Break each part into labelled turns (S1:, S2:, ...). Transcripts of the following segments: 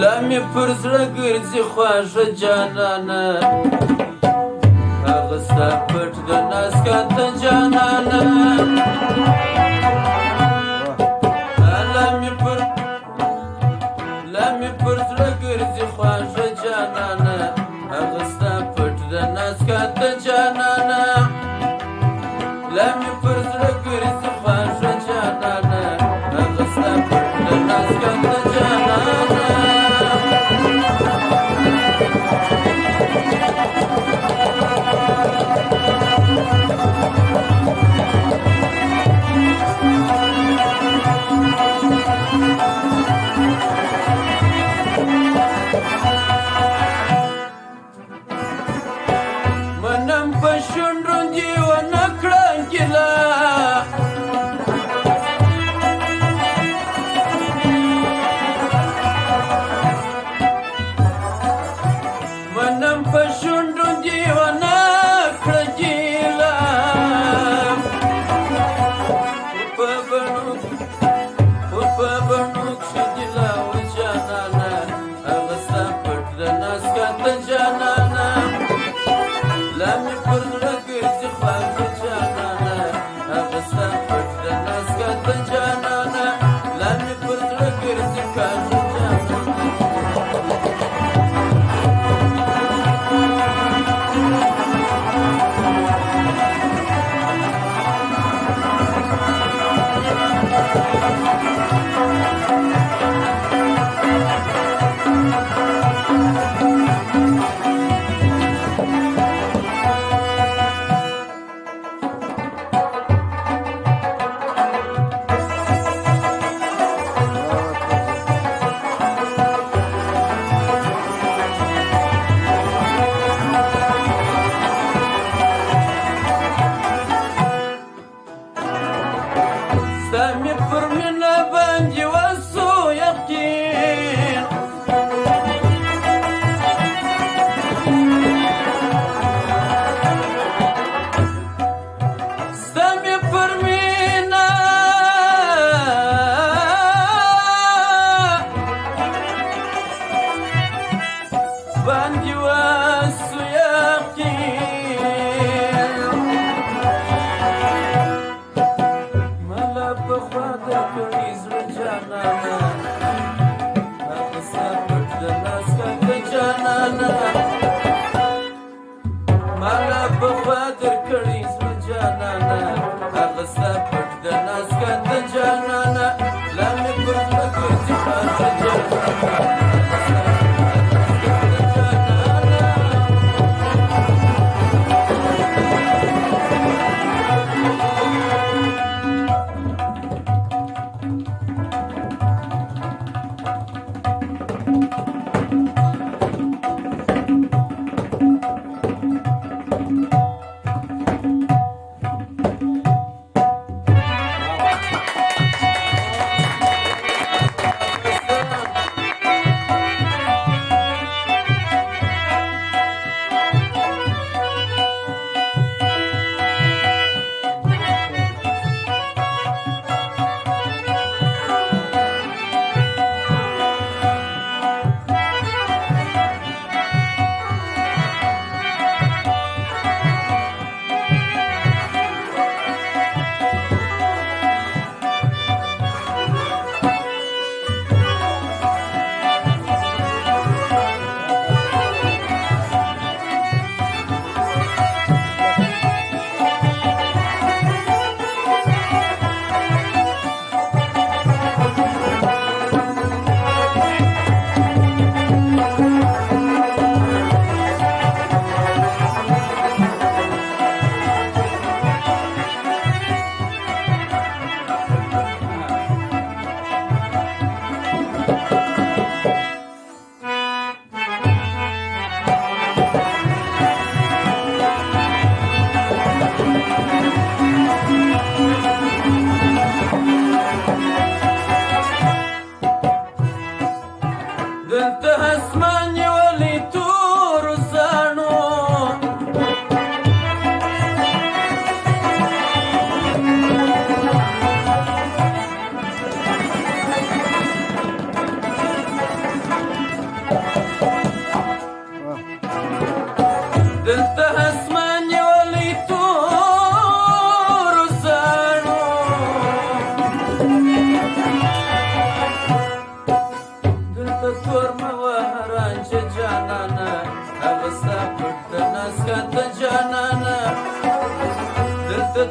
S1: لا مې پر زړه ګرځي خواږه جانانه هغه ستا پټ د ناز کاته جانانه لا مې پر زړه ګرځي خواږه جانانه هغه ستا پټ د ناز کاته جانانه لا مې پر زړه ګرځي خواږه جانانه هغه ستا پټ د ناز کاته جانانه منم په شونډو دې ونه کړه ګیله منم په شونډو دې ونه کړه ګیله په بڼو کښې دې لا و جانانه هغه ستا پټ د ناز کاته جانانه لا مې پر زړه ګرځي خواږه جانانه هغه ستا پټ د ناز کاته جانانه لا مې پر زړه ګرځي خواږه ستا مې پر مینه باندې وسو یقین ستا مې پر مینه باندې وسو یقین ملا پخوا درکړی زړه جانانه هغه ستا پټ د ناز کاته جانانه ملا پخوا درکړی زړه جانانه هغه ستا پټ د ناز کاته جانانه لا مې پر زړه ګرځي خواږه جانانه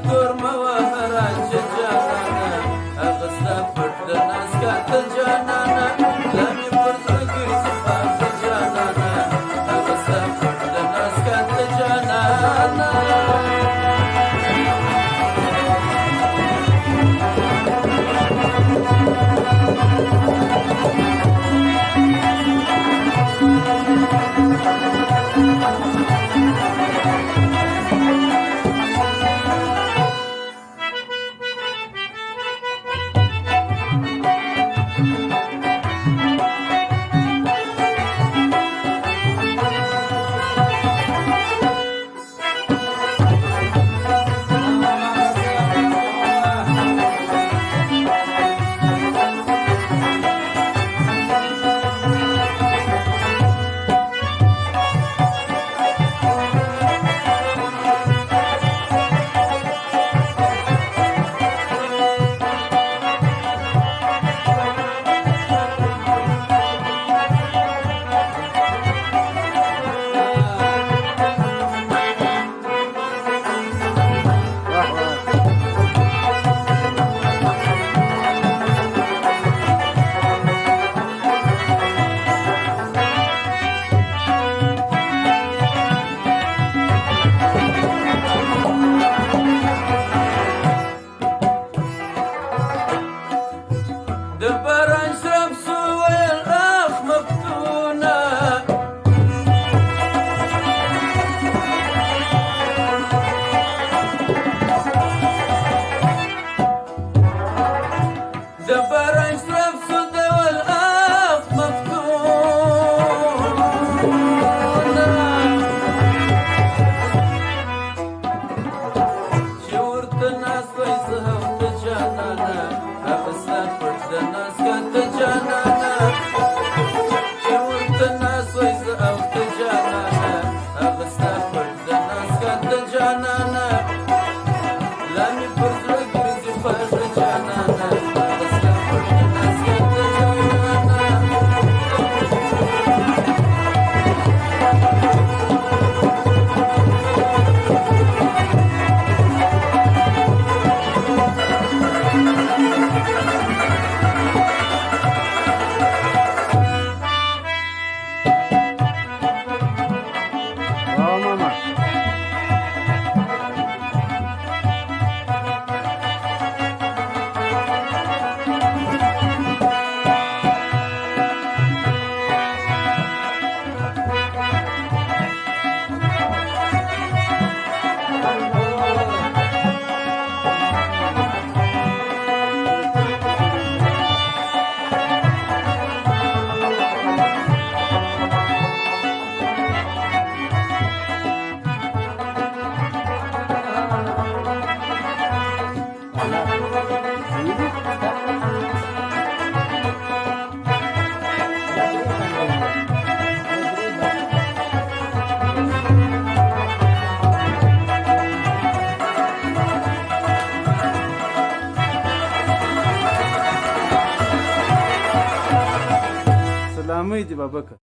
S1: تور موهرج جانانا أغسطا فرد ناس كانت جانانا لم يفرد رقيز خاف جانانا أغسطا فرد ناس كانت جانانا دبر اشرب سوى الاخ مفتونه دبر اشرب سوى الاخ مفتونه شورت الناس ويزها وتجانانا أغسطا فرد الناس كانت جانانا شورت الناس ويزها وتجانانا أغسطا فرد الناس كانت جانانا لم يفرد رقيز فرد جانانا أغسطا فرد الناس كانت جانانا
S2: سلامي دي بابکه